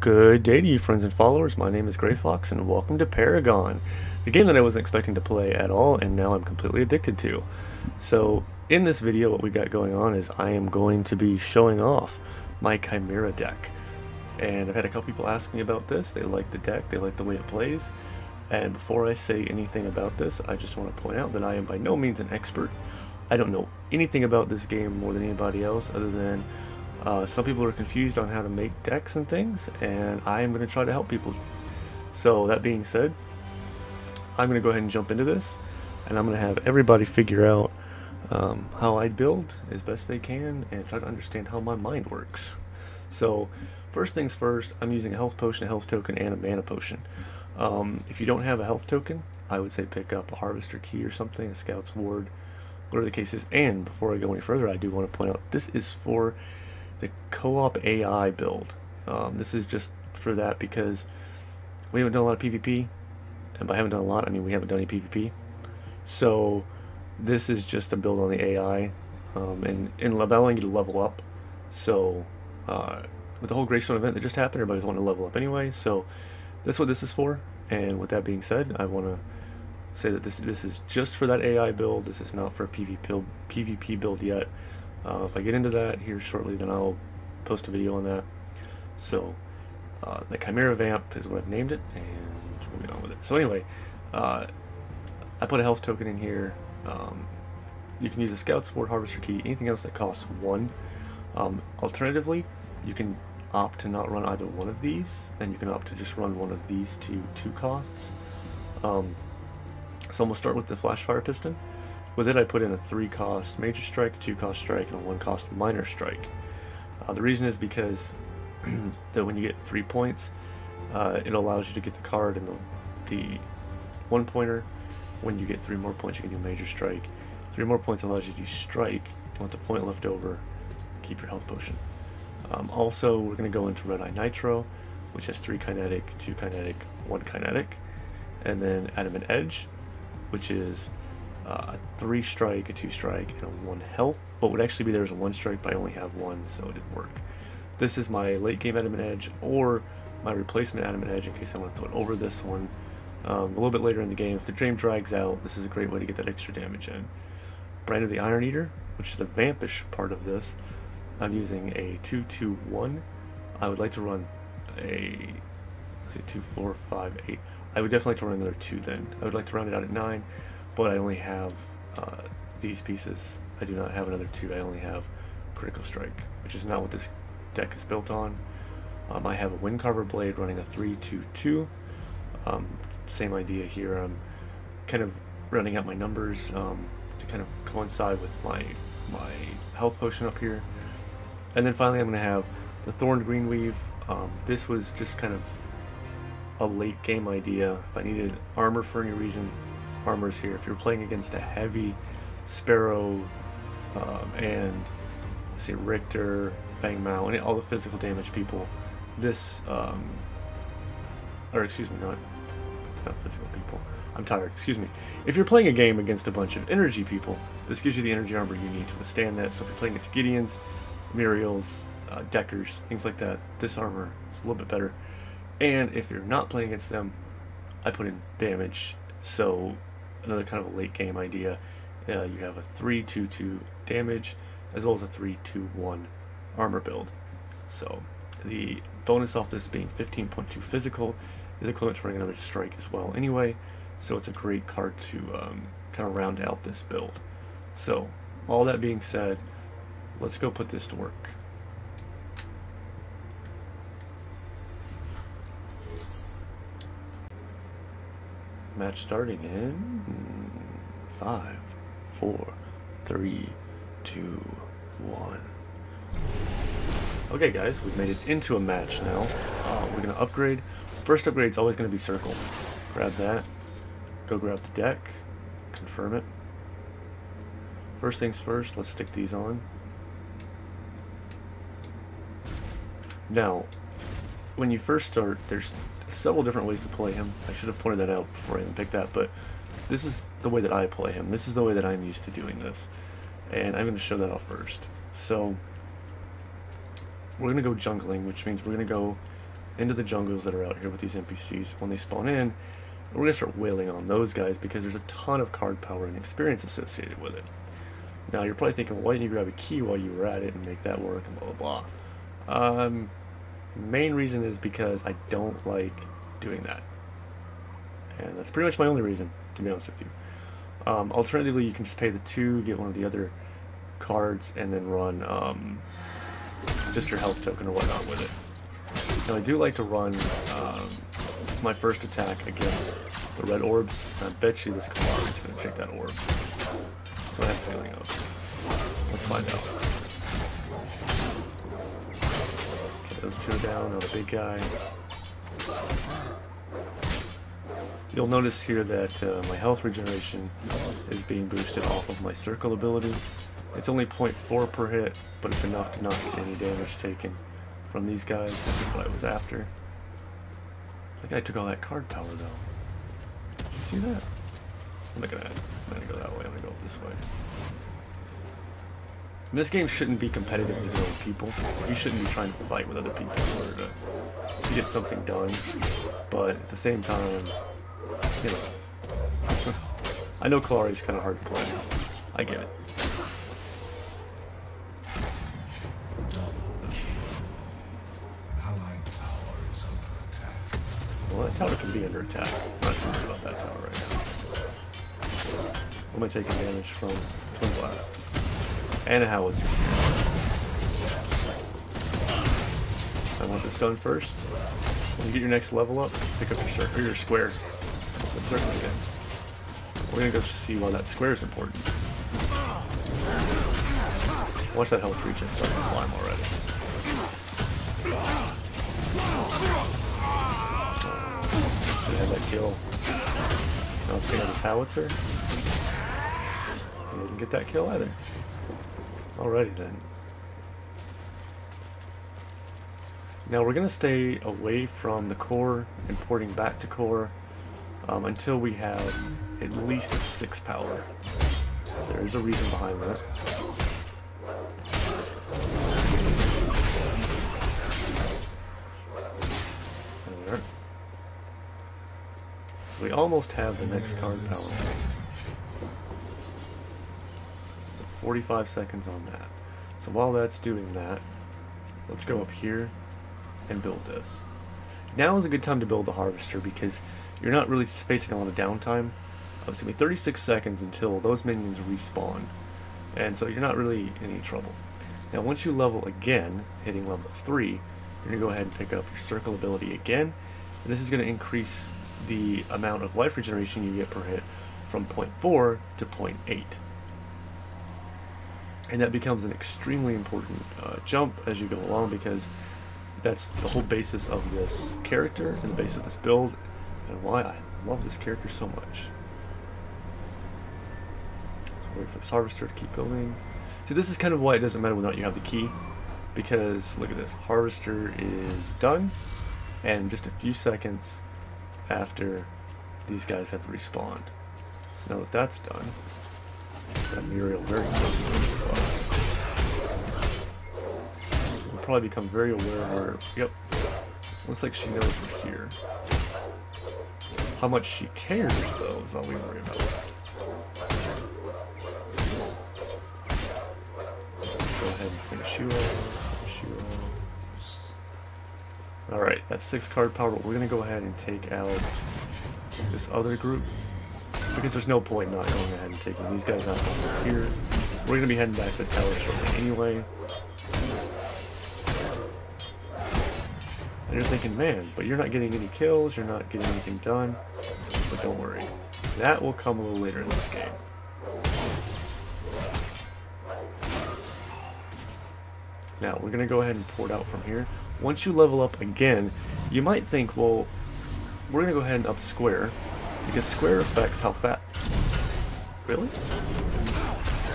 Good day to you, friends and followers. My name is Gray Fox, and welcome to Paragon, the game that I wasn't expecting to play at all, and now I'm completely addicted to. So, in this video, what we got going on is I am going to be showing off my Khaimera deck. And I've had a couple people ask me about this. They like the deck, they like the way it plays. And before I say anything about this, I just want to point out that I am by no means an expert. I don't know anything about this game more than anybody else, other than some people are confused on how to make decks and things, and I am going to try to help people. So that being said, I'm going to go ahead and jump into this, and I'm going to have everybody figure out how I build as best they can and try to understand how my mind works. So first things first, I'm using a health potion, a health token, and a mana potion. If you don't have a health token, I would say pick up a harvester key or something, a scout's ward, whatever the case is. And before I go any further, I do want to point out this is for the co-op AI build. This is just for that because we haven't done a lot of PvP, and by haven't done a lot, I mean we haven't done any PvP. So this is just a build on the AI, and allowing you to level up. So with the whole Greystone event that just happened, everybody's wanting to level up anyway. So that's what this is for. And with that being said, I want to say that this is just for that AI build. This is not for a PvP build yet. If I get into that here shortly, then I'll post a video on that. So the Khaimera Vamp is what I've named it, and we'll get on with it. So anyway, I put a health token in here. You can use a scout, sword, harvester key, anything else that costs 1. Alternatively, you can opt to not run either one of these, and you can opt to just run one of these to 2 costs. So I'm gonna start with the flash fire piston. With it, I put in a 3-cost major strike, 2-cost strike, and a 1-cost minor strike. The reason is because that when you get 3 points, it allows you to get the card in the 1-pointer. When you get 3 more points, you can do major strike. 3 more points allows you to do strike, and with the point left over, keep your health potion. Also, we're going to go into Red Eye Nitro, which has 3 kinetic, 2 kinetic, 1 kinetic, and then Adamant Edge, which is a 3 strike, a 2 strike, and a 1 health. What would actually be there is a 1 strike, but I only have 1, so it didn't work. This is my late game Adamant Edge, or my replacement Adamant Edge in case I want to throw it over this one a little bit later in the game. If the game drags out, this is a great way to get that extra damage in. Brand of the Iron Eater, which is the vampish part of this. I'm using a 2-2-1. I would like to run a, let's see, 2, 4, 5, 8. I would definitely like to run another 2 then. I would like to round it out at 9. But I only have these pieces. I do not have another 2. I only have critical strike, which is not what this deck is built on. I have a wind carver blade running a 3-2-2. Same idea here. I'm kind of running out my numbers to kind of coincide with my health potion up here. And then finally I'm going to have the Thorned Greenweave. This was just kind of a late game idea. If I needed armor for any reason, armor's here. If you're playing against a heavy Sparrow and let's see, Richter, Fang Mao, and all the physical damage people, this or excuse me, not physical people. I'm tired. Excuse me. If you're playing a game against a bunch of energy people, this gives you the energy armor you need to withstand that. So if you're playing against Gideons, Muriels, Deckers, things like that, this armor is a little bit better. And if you're not playing against them, I put in damage. So another kind of a late game idea. You have a 3-2-2 damage as well as a 3-2-1 armor build. So the bonus off this being 15.2 physical is equivalent to running another strike as well anyway. So it's a great card to kind of round out this build. So all that being said, let's go put this to work. Match starting in 5, 4, 3, 2, 1. Okay guys, we've made it into a match now. We're going to upgrade. First upgrade is always going to be circle. Grab that. Go grab the deck. Confirm it. First things first, let's stick these on. Now, when you first start, there's several different ways to play him. I should have pointed that out before I even picked that, but this is the way that I play him. This is the way that I'm used to doing this. And I'm going to show that off first. So we're going to go jungling, which means we're going to go into the jungles that are out here with these NPCs. When they spawn in, we're going to start wailing on those guys because there's a ton of card power and experience associated with it. Now, you're probably thinking, why didn't you grab a key while you were at it and make that work and blah, blah, blah. Main reason is because I don't like doing that. And that's pretty much my only reason, to be honest with you. Alternatively, you can just pay the 2, get one of the other cards, and then run just your health token or whatnot with it. Now, I do like to run my first attack against the red orbs. And I bet you this Khaimera is going to take that orb. That's what I have a feeling of. Let's find out. Okay, those 2 are down. Now the big guy. You'll notice here that my health regeneration is being boosted off of my circle ability. It's only 0.4 per hit, but it's enough to not get any damage taken from these guys. This is what I was after. The guy took all that card power though. Did you see that? I'm not gonna go that way, I'm gonna go this way. And this game shouldn't be competitive with your own people. You shouldn't be trying to fight with other people in order to get something done. But at the same time, you know, I know Khaimera is kind of hard to play. I get it. Well, that tower can be under attack. I'm not too worried about that tower right now. I'm going to take advantage from Twin Blast. And a howitzer. I want this done first. When you get your next level up, pick up your circle, or your square. That's that circle again. We're going to go see why that square is important. Watch that health regen start to climb already. Had that kill. Now let's take out this howitzer. Didn't get that kill either. Alrighty then. Now we're gonna stay away from the core and porting back to core until we have at least a 6 power. There is a reason behind that. We almost have the next card power. So 45 seconds on that. So while that's doing that, let's go up here and build this. Now is a good time to build the harvester because you're not really facing a lot of downtime. It's going to be 36 seconds until those minions respawn. And so you're not really in any trouble. Now once you level again, hitting level 3, you're going to go ahead and pick up your circle ability again. And this is going to increase the amount of life regeneration you get per hit from 0.4 to 0.8. And that becomes an extremely important jump as you go along because that's the whole basis of this character and the basis of this build and why I love this character so much. So wait for this harvester to keep building. See, this is kind of why it doesn't matter whether or not you have the key, because look at this, harvester is done and just a few seconds after these guys have respawned. So now that that's done, got Muriel very close to us. We'll probably become very aware of her. Yep. Looks like she knows we're here. How much she cares, though, is all we worry about. Go ahead and finish you off. Alright, that's 6 card power, but we're going to go ahead and take out this other group, because there's no point not going ahead and taking these guys out over here. We're going to be heading back to the tower shortly anyway. And you're thinking, man, but you're not getting any kills, you're not getting anything done. But don't worry, that will come a little later in this game. Now, we're going to go ahead and port out from here. Once you level up again, you might think, well, we're going to go ahead and up square, because square affects how fat... Really?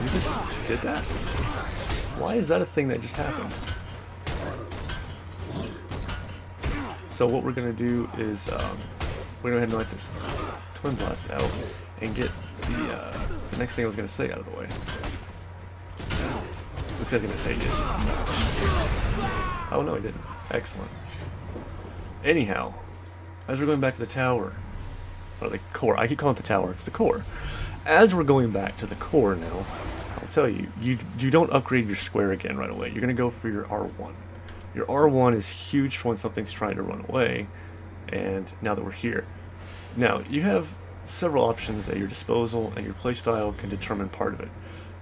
You just did that? Why is that a thing that just happened? So what we're going to do is, we're going to go ahead and let this Twin Blast out, and get the next thing I was going to say out of the way. This guy's going to take it. Oh no, he didn't. Excellent. Anyhow, as we're going back to the tower, or the core, I keep calling it the tower, it's the core. As we're going back to the core now, I'll tell you, you don't upgrade your square again right away. You're going to go for your R1. Your R1 is huge for when something's trying to run away, and now that we're here. Now, you have several options at your disposal, and your playstyle can determine part of it.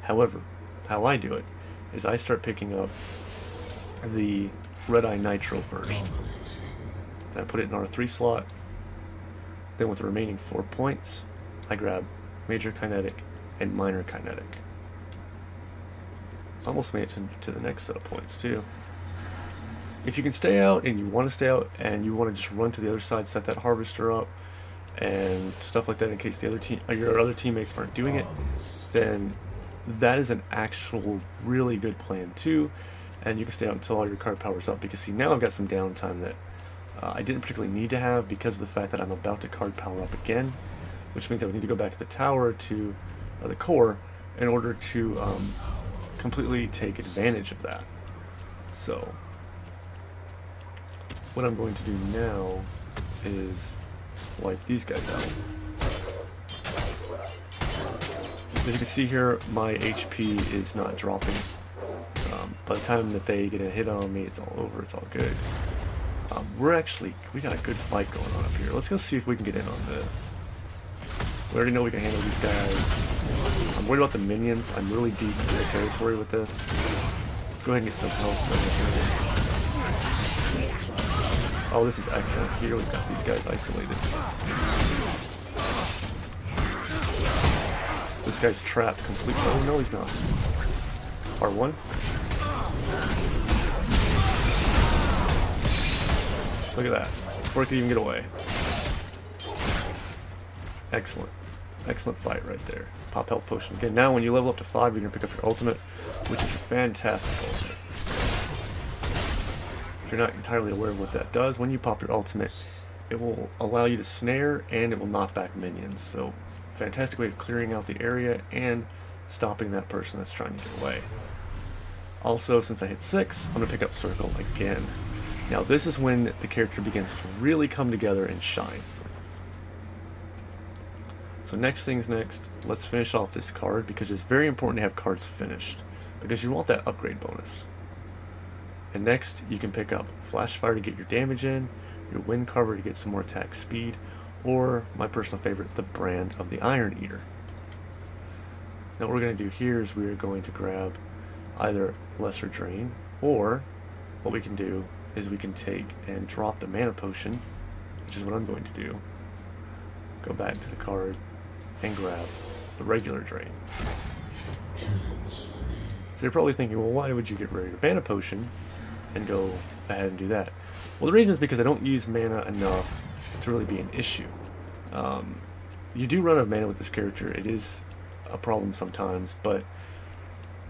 However, how I do it is I start picking up the Red Eye Nitro first. Then I put it in R3 slot. Then with the remaining 4 points, I grab Major Kinetic and Minor Kinetic. Almost made it to the next set of points too. If you can stay out and you want to stay out and you want to just run to the other side, set that harvester up and stuff like that in case the other team, your other teammates aren't doing it, then that is an actual really good plan too. And you can stay out until all your card power's up, because see, now I've got some downtime that I didn't particularly need to have because of the fact that I'm about to card power up again, which means I would need to go back to the tower to the core in order to completely take advantage of that. So what I'm going to do now is wipe these guys out. As you can see here, my HP is not dropping. By the time that they get a hit on me, it's all over, it's all good. We got a good fight going on up here. Let's go see if we can get in on this. We already know we can handle these guys. I'm worried about the minions. I'm really deep in their territory with this. Let's go ahead and get some health over here. Oh, this is excellent. Here we've got these guys isolated. This guy's trapped completely. Oh no, he's not. R1. Look at that. Before I could even get away. Excellent. Excellent fight right there. Pop health potion. Again, now when you level up to 5, you're going to pick up your ultimate, which is a fantastic ultimate. If you're not entirely aware of what that does, when you pop your ultimate, it will allow you to snare and it will knock back minions. So, fantastic way of clearing out the area and stopping that person that's trying to get away. Also, since I hit 6, I'm going to pick up Circle again. Now this is when the character begins to really come together and shine. So next things next, let's finish off this card, because it's very important to have cards finished, because you want that upgrade bonus. And next you can pick up Flash Fire to get your damage in, your Wind Cover to get some more attack speed, or my personal favorite, the Brand of the Iron Eater. Now what we're going to do here is we're going to grab either Lesser Drain, or what we can do is we can take and drop the Mana Potion, which is what I'm going to do. Go back to the card and grab the regular Drain. So you're probably thinking, well, why would you get rid of your Mana Potion and go ahead and do that? Well, the reason is because I don't use mana enough to really be an issue. You do run out of mana with this character. It is a problem sometimes, but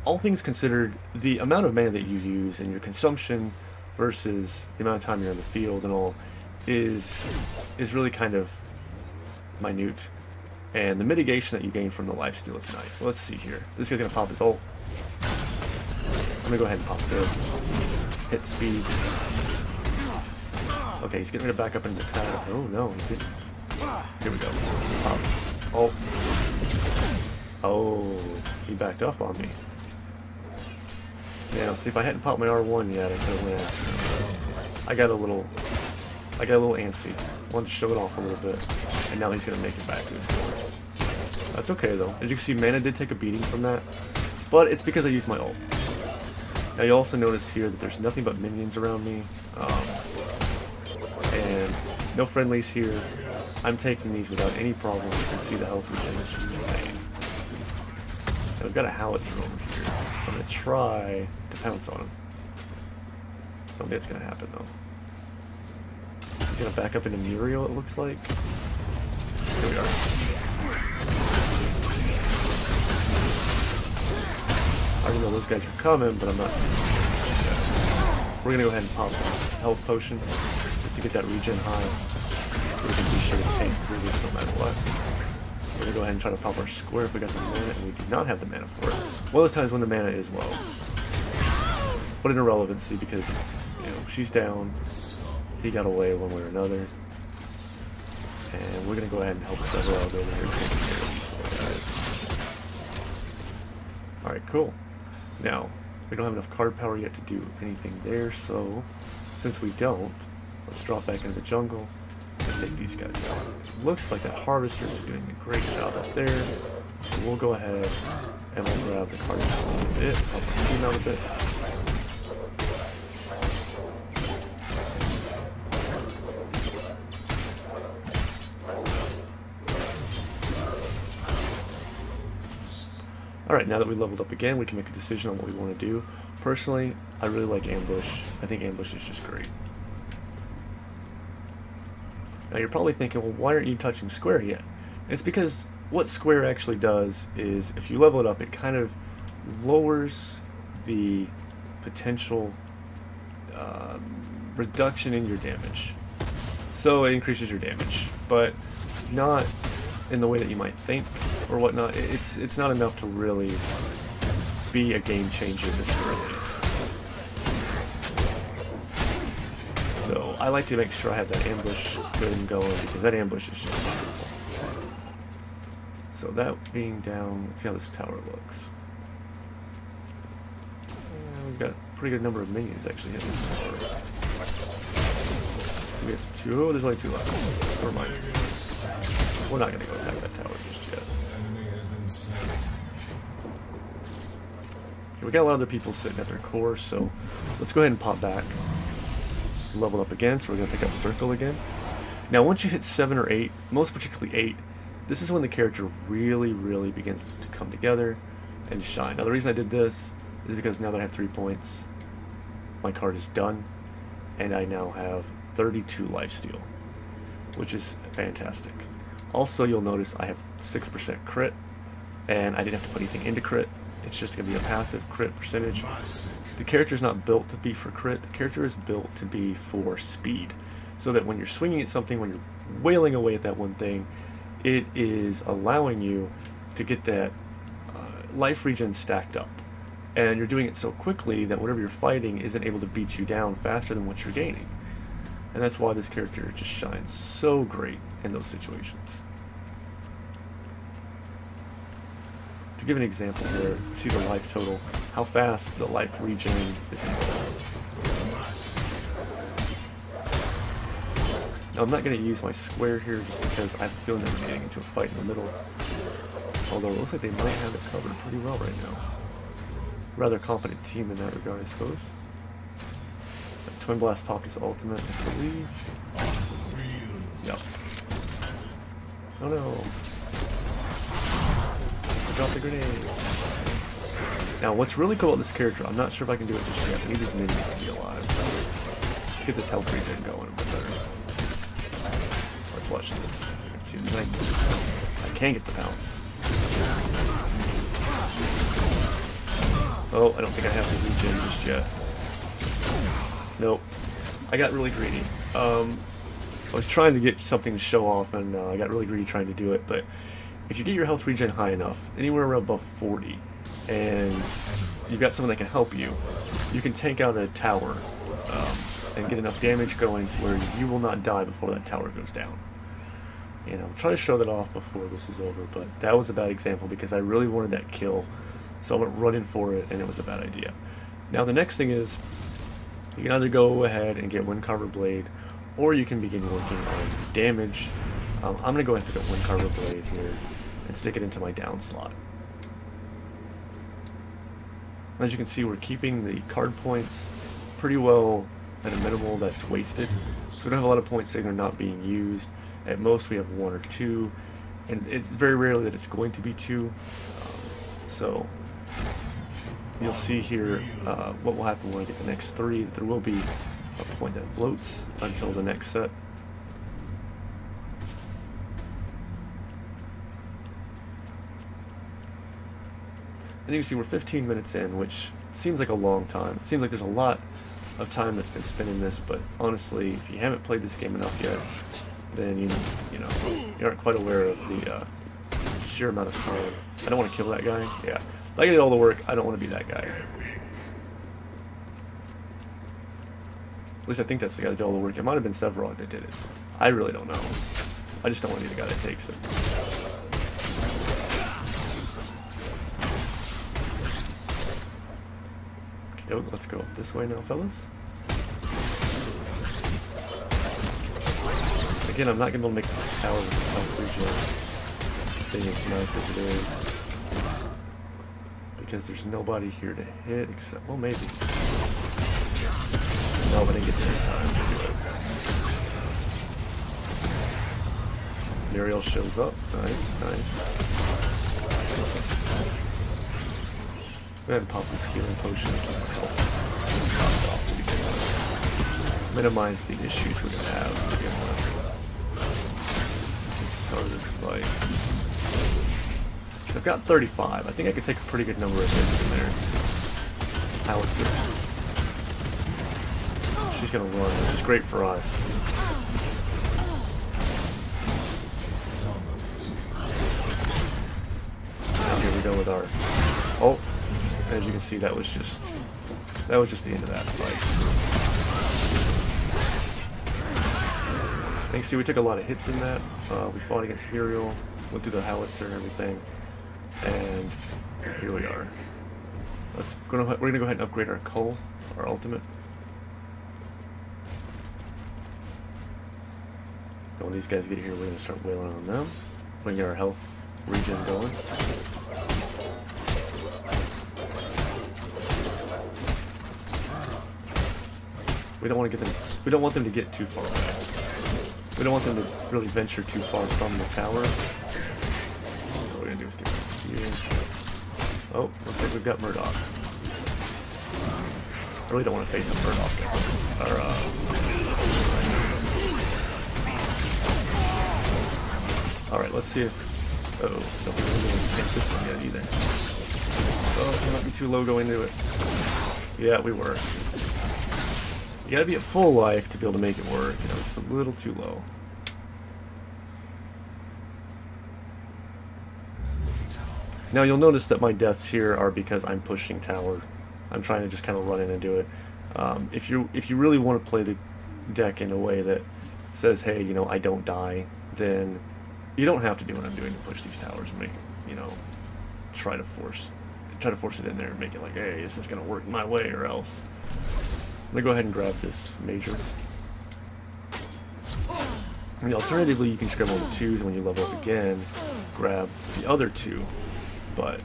all things considered, the amount of mana that you use and your consumption versus the amount of time you're in the field and all is really kind of minute, and the mitigation that you gain from the lifesteal is nice. So let's see here. This guy's gonna pop his ult. I'm gonna go ahead and pop this. Hit speed. Okay, he's getting ready to back up into the tower. Oh no, he didn't. Here we go. Pop. Ult. Oh, he backed up on me. Yeah, see, if I hadn't popped my R1 yet, I could have went after him. I got a little antsy. Wanted to show it off a little bit, and now he's gonna make it back to his core. That's okay though. As you can see, mana did take a beating from that, but it's because I used my ult. Now you also notice here that there's nothing but minions around me, and no friendlies here. I'm taking these without any problem. You can see the health regen is just insane. Now we've got a howitzer over here. I'm gonna try to pounce on him. I don't think it's gonna happen though. He's gonna back up into Muriel, it looks like. Here we are. I already know those guys are coming, but I'm not. We're gonna go ahead and pop a health potion just to get that regen high, so we can be sure to tank through this no matter what. We're gonna go ahead and try to pop our square if we got the mana, and we do not have the mana for it. Well, there's times when the mana is low, but an irrelevancy because, you know, she's down. he got away one way or another. And we're going to go ahead and help several out over here taking care of these little guys. Alright, cool. Now, we don't have enough card power yet to do anything there, so since we don't, let's drop back into the jungle and take these guys out. Looks like that harvester is doing a great job up there, so we'll go ahead and we'll grab the card power a bit, help our team out a bit. Alright, now that we leveled up again, we can make a decision on what we want to do. Personally, I really like ambush. I think ambush is just great. Now you're probably thinking, well, why aren't you touching square yet? It's because what square actually does is, if you level it up, it kind of lowers the potential reduction in your damage. So it increases your damage, but not in the way that you might think or whatnot. It's not enough to really be a game changer this early. So I like to make sure I have that ambush good and going, because that ambush is just wonderful. So that being down, let's see how this tower looks. We've got a pretty good number of minions actually hitting this tower. So we have two. Oh, there's only two left. Never mind. We're not going to go attack that tower just yet. Okay, we got a lot of other people sitting at their core, so let's go ahead and pop back. Level up again, so we're going to pick up Circle again. Now once you hit 7 or 8, most particularly 8, this is when the character really begins to come together and shine. Now the reason I did this is because now that I have 3 points, my card is done, and I now have 32 lifesteal, which is fantastic. Also, you'll notice I have 6% crit, and I didn't have to put anything into crit. It's just going to be a passive crit percentage. The character is not built to be for crit. The character is built to be for speed, so that when you're swinging at something, when you're wailing away at that one thing, it is allowing you to get that life regen stacked up. And you're doing it so quickly that whatever you're fighting isn't able to beat you down faster than what you're gaining. And that's why this character just shines so great in those situations. To give an example here, see the life total, how fast the life regen is going. Now I'm not going to use my square here just because I have a feeling that we're getting into a fight in the middle. Although it looks like they might have it covered pretty well right now. Rather competent team in that regard, I suppose. Twin Blast popped his ultimate, I believe. Yep. Oh no. I dropped the grenade. Now what's really cool about this character, I'm not sure if I can do it just yet. I need these minions to be alive. Let's get this health regen going a bit better. Let's watch this. Let's see if I can get the pounce. Oh, I don't think I have the regen just yet. Nope. I got really greedy. I was trying to get something to show off, and I got really greedy trying to do it, but if you get your health regen high enough, anywhere around above 40, and you've got someone that can help you, you can tank out a tower and get enough damage going to where you will not die before that tower goes down. And I'm trying to show that off before this is over, but that was a bad example because I really wanted that kill, so I went running for it, and it was a bad idea. Now the next thing is, you can either go ahead and get Wind Carver Blade, or you can begin working on damage. I'm going to go ahead and pick up Wind Carver Blade here and stick it into my down slot. As you can see, we're keeping the card points pretty well at a minimal that's wasted. So we don't have a lot of points saying they're not being used. At most we have 1 or 2, and it's very rarely that it's going to be 2. So you'll see here what will happen when I get the next 3, that there will be a point that floats until the next set. And you can see we're 15 minutes in, which seems like a long time. It seems like there's a lot of time that's been spent in this, but honestly, if you haven't played this game enough yet, then you aren't quite aware of the sheer amount of time. I don't want to kill that guy. Yeah. If I get all the work, I don't want to be that guy. At least I think that's the guy that did all the work. It might have been Severog that did it. I really don't know. I just don't want to be the guy that takes it. Okay, let's go up this way now, fellas. Again, I'm not going to be able to make this tower with this health regen thing as nice as it is. Because there's nobody here to hit except, well, maybe. No, I didn't get there in time to do it. Muriel shows up. Nice, nice. Go ahead and pop this healing potion and keep my health off to begin with. Minimize the issues we're going to have to begin with. Start this fight. So I've got 35. I think I could take a pretty good number of hits in there. Howitzer. She's gonna run, which is great for us. Now here we go with our. Oh, as you can see, that was just the end of that fight. Thanks to we took a lot of hits in that. We fought against Muriel, went through the howitzer and everything, and here we are. We're gonna go ahead and upgrade our Cull, our ultimate. When these guys get here, we're gonna start wailing on them. We're gonna get our health regen going. We don't want to get them. We don't want them to get too far away. We don't want them to really venture too far from the tower. What we're gonna do is get here. Oh, looks like we've got Murdoch. I really don't want to face a Murdoch guy. Alright, let's see if... Uh-oh, don't really take this one yet either. Oh, we might be too low going into it. Yeah, we were. You gotta be at full life to be able to make it work, you know, just a little too low. Now you'll notice that my deaths here are because I'm pushing tower. I'm trying to just kind of run in and do it. If you really want to play the deck in a way that says, hey, you know, I don't die, then you don't have to do what I'm doing to push these towers and make, you know, try to force it in there and make it like, hey, this is gonna work my way or else. I'm gonna go ahead and grab this major. I mean, alternatively, you can scribble the twos when you level up again, grab the other two, but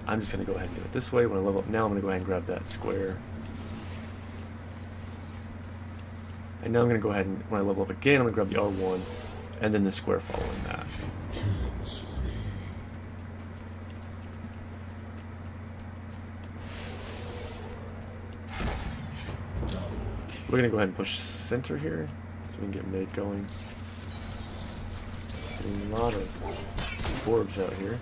I'm just gonna go ahead and do it this way. When I level up now, I'm gonna go ahead and grab that square. And now I'm gonna go ahead and, when I level up again, I'm gonna grab the R1, and then the square following that. We're gonna go ahead and push center here, so we can get mid going. Getting a lot of orbs out here.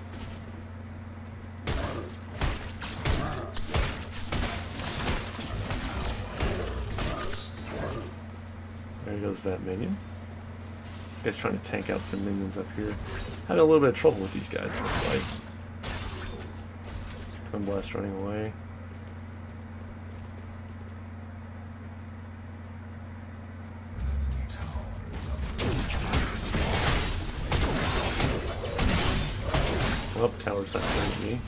There goes that minion. This guy's trying to tank out some minions up here. Having a little bit of trouble with these guys, it looks like. Twin Blast running away. Oh, tower's not going me.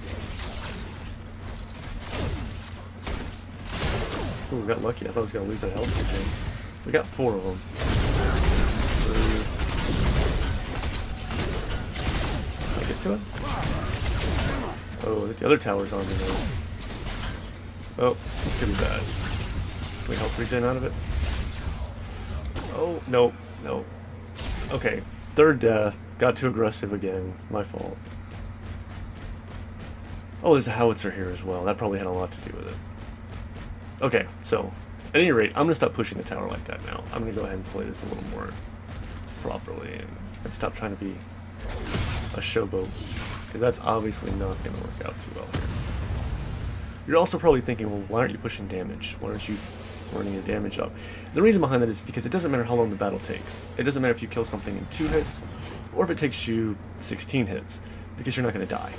Ooh, we got lucky. I thought I was going to lose that health regen. We got 4 of them. Can I get to it? Oh, the other tower's on me now. Oh, this could be bad. Can we health regen out of it? Oh, no, no. Okay, third death. Got too aggressive again. My fault. Oh, there's a howitzer here as well. That probably had a lot to do with it. Okay, so, at any rate, I'm going to stop pushing the tower like that now. I'm going to go ahead and play this a little more properly and stop trying to be a showboat, because that's obviously not going to work out too well here. You're also probably thinking, well, why aren't you pushing damage? Why aren't you running your damage up? The reason behind that is because it doesn't matter how long the battle takes. It doesn't matter if you kill something in 2 hits, or if it takes you 16 hits, because you're not going to die.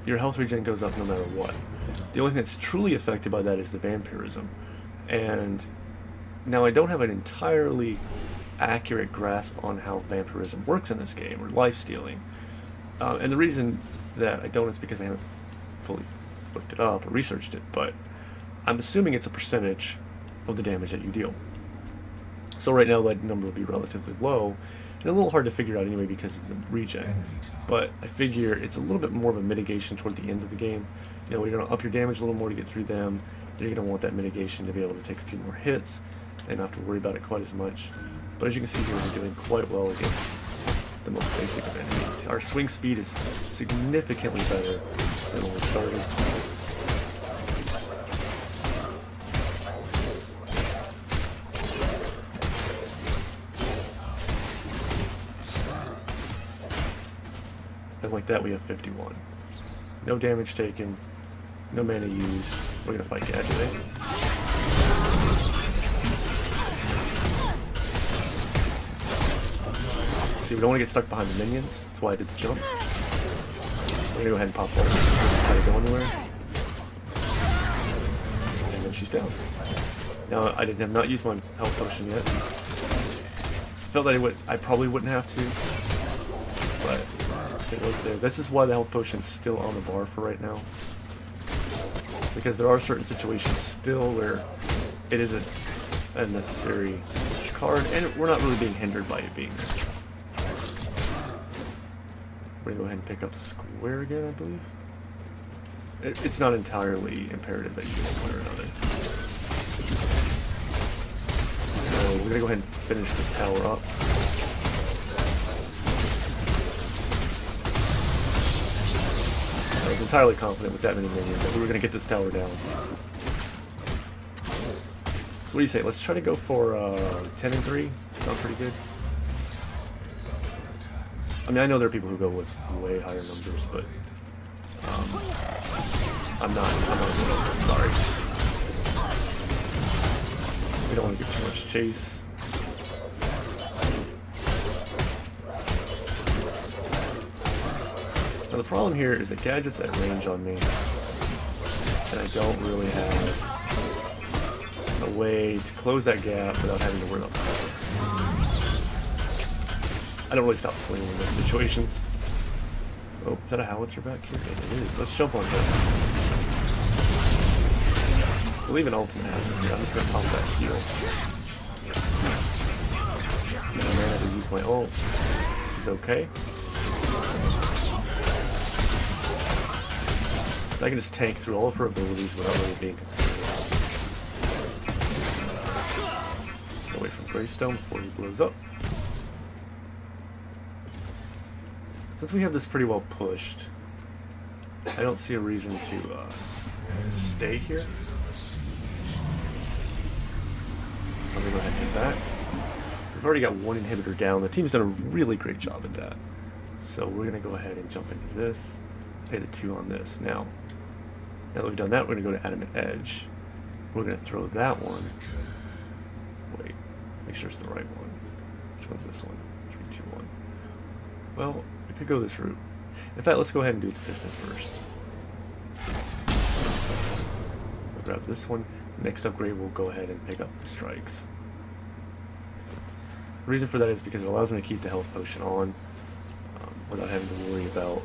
Your health regen goes up no matter what. The only thing that's truly affected by that is the vampirism. And Now, I don't have an entirely accurate grasp on how vampirism works in this game, or life-stealing. And the reason that I don't is because I haven't fully looked it up or researched it, but I'm assuming it's a percentage of the damage that you deal. So right now that number will be relatively low, and a little hard to figure out anyway because it's a regen. But I figure it's a little bit more of a mitigation toward the end of the game. You know, you're going to up your damage a little more to get through them. Then you're going to want that mitigation to be able to take a few more hits and not have to worry about it quite as much. But as you can see here, we're doing quite well against the most basic of enemies. Our swing speed is significantly better than when we started. And like that, we have 51. No damage taken, no mana used. We're gonna fight Gadget. See, we don't want to get stuck behind the minions. That's why I did the jump. We're gonna go ahead and pop ult. Try to go anywhere. And then she's down. Now, I have not used my health potion yet. Felt that I probably wouldn't have to, but it was there. This is why the health potion is still on the bar for right now, because there are certain situations still where it isn't a necessary card, and we're not really being hindered by it being there. We're gonna go ahead and pick up square again, I believe. It's not entirely imperative that you do one way or another. So we're gonna go ahead and finish this tower up. I was entirely confident with that many minions that we were going to get this tower down. So what do you say? Let's try to go for 10 and 3. Sounds pretty good. I mean, I know there are people who go with way higher numbers, but I'm not sorry. We don't want to give too much chase. Now the problem here is that Gadget's at range on me, and I don't really have a way to close that gap without having to worry about that. I don't really stop swinging in those situations. Oh, is that a howitzer back here? It is. Let's jump on that. We'll leave an ultimate happening here. I'm just going to pop that heal. And I ran out to use my ult, which is okay. I can just tank through all of her abilities without really being considered. Get away from Greystone before he blows up. Since we have this pretty well pushed, I don't see a reason to stay here. I'm gonna go ahead and hit back. We've already got one inhibitor down. The team's done a really great job at that. So we're gonna go ahead and jump into this, pay the 2 on this. Now that we've done that, we're going to go to Adamant Edge. We're going to throw that one. Wait, make sure it's the right one. Which one's this one? 3, 2, 1. Well, we could go this route. In fact, let's go ahead and do the piston first. We'll grab this one. Next upgrade, we'll go ahead and pick up the strikes. The reason for that is because it allows me to keep the health potion on without having to worry about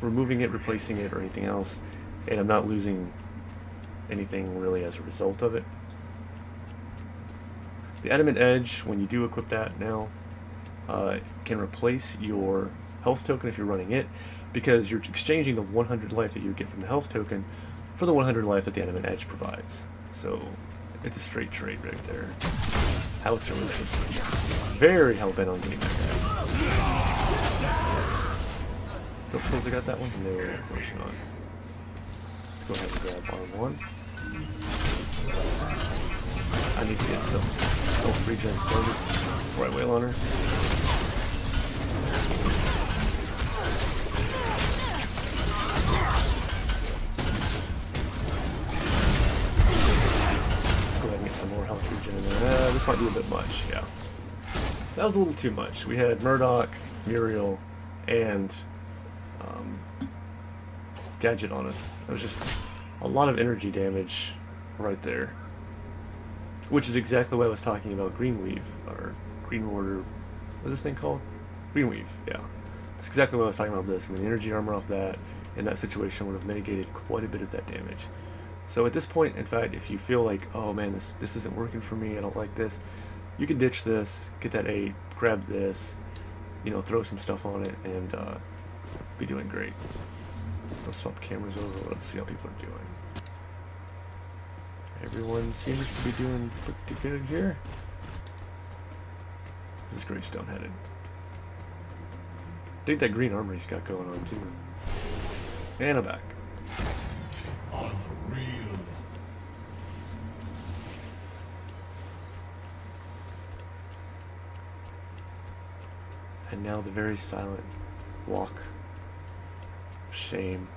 removing it, replacing it, or anything else, and I'm not losing anything really as a result of it. The Adamant Edge, when you do equip that now, can replace your health token if you're running it, because you're exchanging the 100 life that you get from the health token for the 100 life that the Adamant Edge provides. So it's a straight trade right there. Howitzer was just very hell-bent on getting that guy. Don't suppose I got that one? No, of course not. Let's go ahead and grab R1. I need to get some health regen started before I wail on her. Let's go ahead and get some more health regen in there. This might be a bit much, yeah. That was a little too much. We had Murdoch, Muriel, and Gadget on us. That was just a lot of energy damage right there. which is exactly what I was talking about Greenweave, or Green Order, what's this thing called? Greenweave, yeah. It's exactly what I was talking about this. I mean, the energy armor off that in that situation would have mitigated quite a bit of that damage. So at this point, in fact, if you feel like, oh man, this isn't working for me, I don't like this, you can ditch this, get that 8, grab this, you know, throw some stuff on it, and be doing great. Let's swap cameras over, let's see how people are doing. Everyone seems to be doing pretty good here. This is Greystone headed. Dig that green armor he's got going on too. And I'm back. Unreal. And now the very silent walk of shame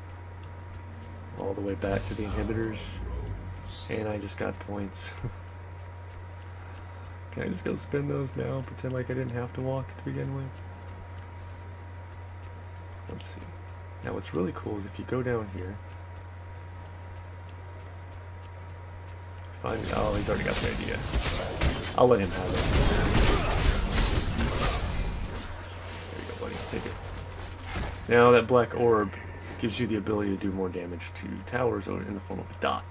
all the way back to the inhibitors. And I just got points. Can I just go spin those now? Pretend like I didn't have to walk to begin with? Let's see. Now what's really cool is if you go down here, find, oh, he's already got the idea. I'll let him have it. There you go, buddy. Take it. Now that black orb gives you the ability to do more damage to towers in the form of a dot.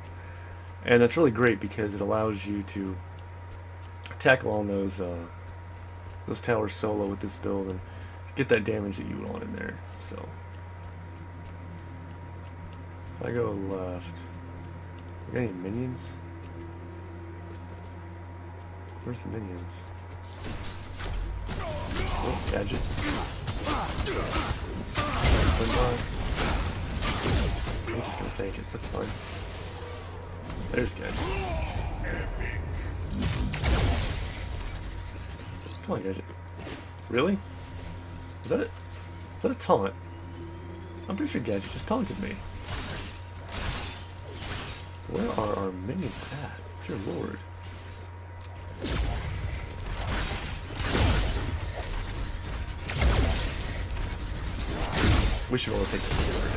And that's really great because it allows you to tackle on those towers solo with this build and get that damage that you want in there. So if I go left, got any minions? Where's the minions? Oh, gadget. I'm just gonna take it. That's fine. There's gadget. Come on, gadget. Really? Is that it? Is that a taunt? I'm pretty sure Gadget just taunted me. Where are our minions at? Dear Lord. We should all take this together.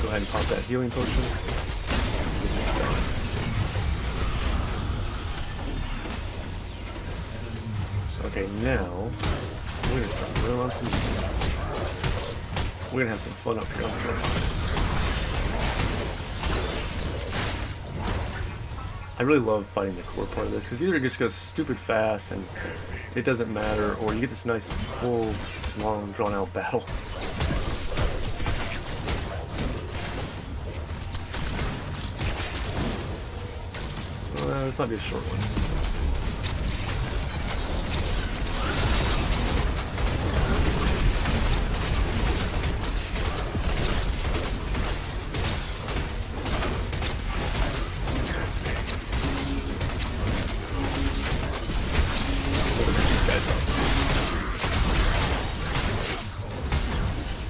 Go ahead and pop that healing potion. Okay, now we're gonna start rolling on some defense. We're gonna have some fun up here on the front. I really love fighting the core part of this because either it just goes stupid fast and it doesn't matter, or you get this nice full, long, drawn-out battle. This might be a short one.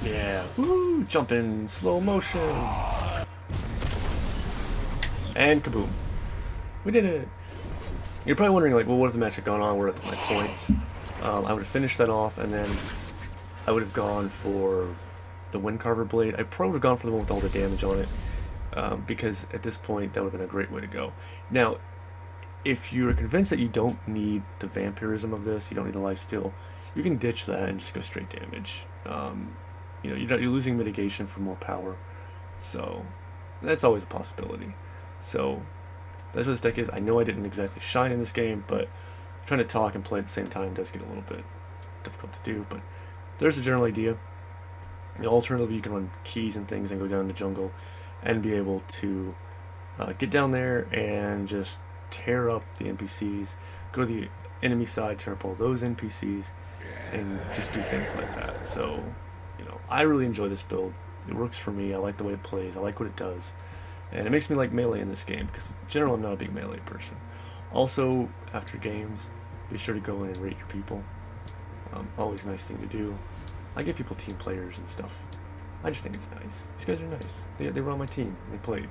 Yeah, woo! Jump in slow motion, and kaboom! We did it. You're probably wondering, like, well, what if the match had gone on? Where are my points? I would have finished that off, and then I would have gone for the Windcarver blade. I probably would have gone for the one with all the damage on it, because at this point that would have been a great way to go. Now, if you're convinced that you don't need the vampirism of this, you don't need the lifesteal, you can ditch that and just go straight damage. You know, you're losing mitigation for more power, so that's always a possibility. So that's what this deck is. I know I didn't exactly shine in this game, but trying to talk and play at the same time does get a little bit difficult to do, but there's a general idea. You know, alternatively, you can run keys and things and go down in the jungle and be able to get down there and just tear up the NPCs, go to the enemy side, tear up all those NPCs, and just do things like that. So, you know, I really enjoy this build. It works for me. I like the way it plays. I like what it does. And it makes me like melee in this game, because in general I'm not a big melee person. Also, after games, be sure to go in and rate your people. Always a nice thing to do. I give people team players and stuff. I just think it's nice. These guys are nice. They were on my team. They played.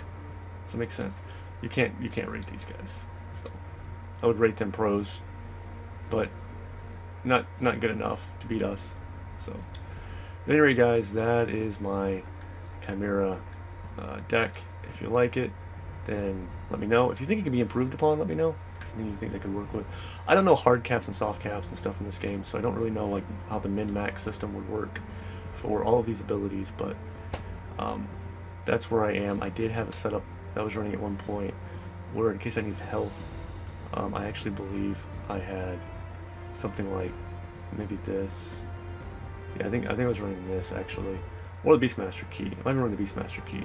So it makes sense. You can't rate these guys. So I would rate them pros, but not good enough to beat us. So anyway, guys, that is my Khaimera deck. If you like it, then let me know. If you think it can be improved upon, let me know. Something you think they could work with. I don't know hard caps and soft caps and stuff in this game, so I don't really know like how the min-max system would work for all of these abilities, but that's where I am. I did have a setup that I was running at one point where in case I needed health, I actually believe I had something like maybe this. Yeah, I think I was running this actually, or the Beastmaster key. I might be running the Beastmaster key,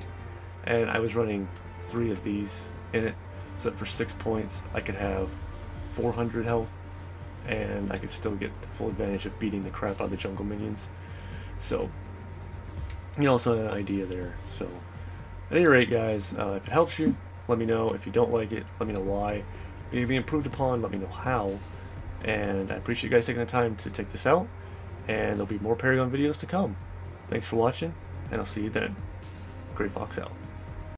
and I was running 3 of these in it, so that for 6 points I could have 400 health, and I could still get the full advantage of beating the crap out of the jungle minions. So, you know, also an idea there. So, at any rate, guys, if it helps you, let me know. If you don't like it, let me know why. If it can be improved upon, let me know how. And I appreciate you guys taking the time to take this out. And there'll be more Paragon videos to come. Thanks for watching, and I'll see you then. Grey Fox out.